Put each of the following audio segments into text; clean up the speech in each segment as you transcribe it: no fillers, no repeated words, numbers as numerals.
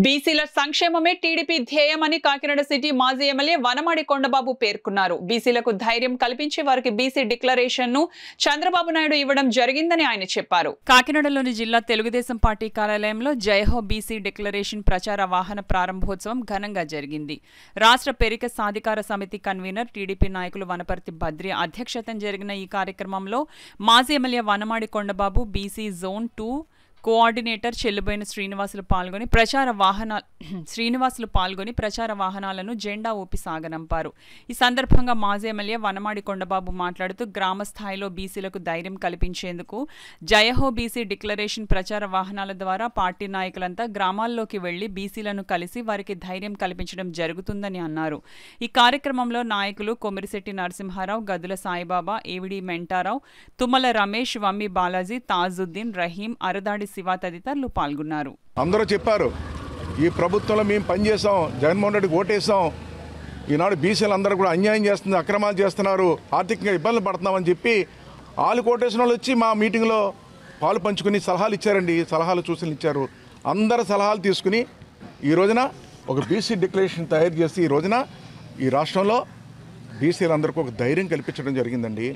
బీసీల సంక్షేమమే TDP ధ్యేయమని Kakinada city మాజీ ఎమ్మెల్యే వనమాడి కొండబాబు పేర్కొన్నారు. బీసీలకు ధైర్యం కల్పించి వారికి బీసీ డిక్లరేషన్ ను చంద్రబాబు నాయుడు ఇవ్వడం జరిగిందని ఆయన చెప్పారు. కాకినాడలోని జిల్లా తెలుగుదేశం పార్టీ కార్యాలయంలో జయహో బీసీ డిక్లరేషన్ ప్రచార వాహన ప్రారంభోత్సవం ఘనంగా జరిగింది. రాష్ట్ర పెరిక సాధికార సమితి కన్వీనర్ టీడీపీ నాయకులు వనపర్తి బద్రి అధ్యక్షతన జరిగిన ఈ కార్యక్రమంలో మాజీ MLA Vanamadi Kondababu, BC zone 2 coordinator Chelluboina Srinivasulu పాల్గొని ప్రచార వాహనాలను జెండా ఊపి సాగనంపారు. ఈ సందర్భంగా మాజీ ఎమ్మెల్యే వనమాడి కొండబాబు మాట్లాడుతూ గ్రామ స్థాయిలో బీసీలకు ధైర్యం కల్పించేందుకు జయహో బీసీ డిక్లరేషన్ ప్రచార వాహనాల ద్వారా పార్టీ నాయకులంతా గ్రామాల్లోకి వెళ్లి బీసీలను కలిసి వారికి ధైర్యం కల్పించడం జరుగుతుందని అన్నారు. ఈ కార్యక్రమంలో నాయకులు కొమిరిశెట్టి నరసింహారావు, గదుల సాయిబాబా, ఏవిడి మెంటారావు, తుమ్మల రమేష్, వమ్మి బాలాజీ, తాజుద్దీన్, రహీం, అరదాడి శివ తదితరులు పాల్గొన్నారు. అందరూ చెప్పారు, ఈ ప్రభుత్వంలో మేము పనిచేసాం, జగన్మోహన్ రెడ్డికి ఓటేసాం, ఈనాడు బీసీలు అందరూ కూడా అన్యాయం చేస్తుంది, అక్రమాలు చేస్తున్నారు, ఆర్థికంగా ఇబ్బందులు పడుతున్నామని చెప్పి వాళ్ళు కోటేసిన వాళ్ళు వచ్చి మా మీటింగ్లో పాలు పంచుకుని సలహాలు ఇచ్చారండి. సలహాలు సూచనలు ఇచ్చారు. అందరు సలహాలు తీసుకుని ఈ రోజున ఒక బీసీ డిక్లరేషన్ తయారు చేసి ఈ రోజున ఈ రాష్ట్రంలో బీసీలందరికీ ఒక ధైర్యం కల్పించడం జరిగిందండి.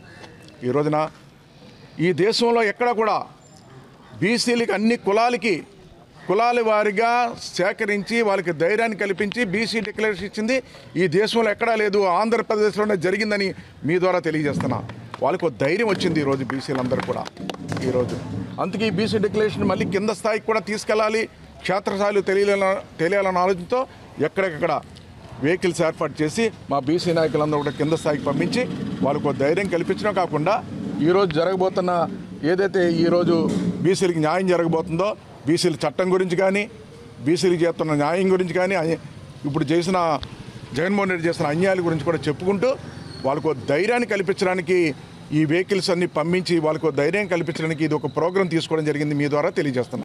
ఈ రోజున ఈ దేశంలో ఎక్కడా కూడా బీసీలకి అన్ని కులాల వారిగా సేకరించి వాళ్ళకి ధైర్యాన్ని కల్పించి బీసీ డిక్లరేషన్ ఇచ్చింది ఈ దేశంలో ఎక్కడా లేదు, ఆంధ్రప్రదేశ్లోనే జరిగిందని మీ ద్వారా తెలియజేస్తున్నా. వాళ్ళకు ఒక ధైర్యం వచ్చింది ఈరోజు బీసీలందరూ కూడా. ఈరోజు అందుకే ఈ బీసీ డిక్లరేషన్ మళ్ళీ కింద స్థాయికి కూడా తీసుకెళ్ళాలి, క్షేత్రస్థాయిలో తెలియాలన్న ఆలోచనతో ఎక్కడికక్కడ వెహికల్స్ ఏర్పాటు చేసి మా బీసీ నాయకులందరూ కూడా కింద స్థాయికి పంపించి వాళ్ళకు ఒక ధైర్యం కల్పించడం కాకుండా ఈరోజు జరగబోతున్న ఏదైతే ఈరోజు బీసీలకి న్యాయం జరగబోతుందో, బీసీల చట్టం గురించి కానీ, బీసీలకు చేస్తున్న న్యాయం గురించి కానీ, ఇప్పుడు చేసిన జగన్మోహన్ రెడ్డి చేసిన అన్యాయాల గురించి కూడా చెప్పుకుంటూ వాళ్ళకు ధైర్యాన్ని కల్పించడానికి ఈ వెహికల్స్ అన్ని పంపించి వాళ్ళకు ధైర్యం కల్పించడానికి ఇది ఒక ప్రోగ్రాం తీసుకోవడం జరిగింది. మీ ద్వారా తెలియజేస్తున్నాను.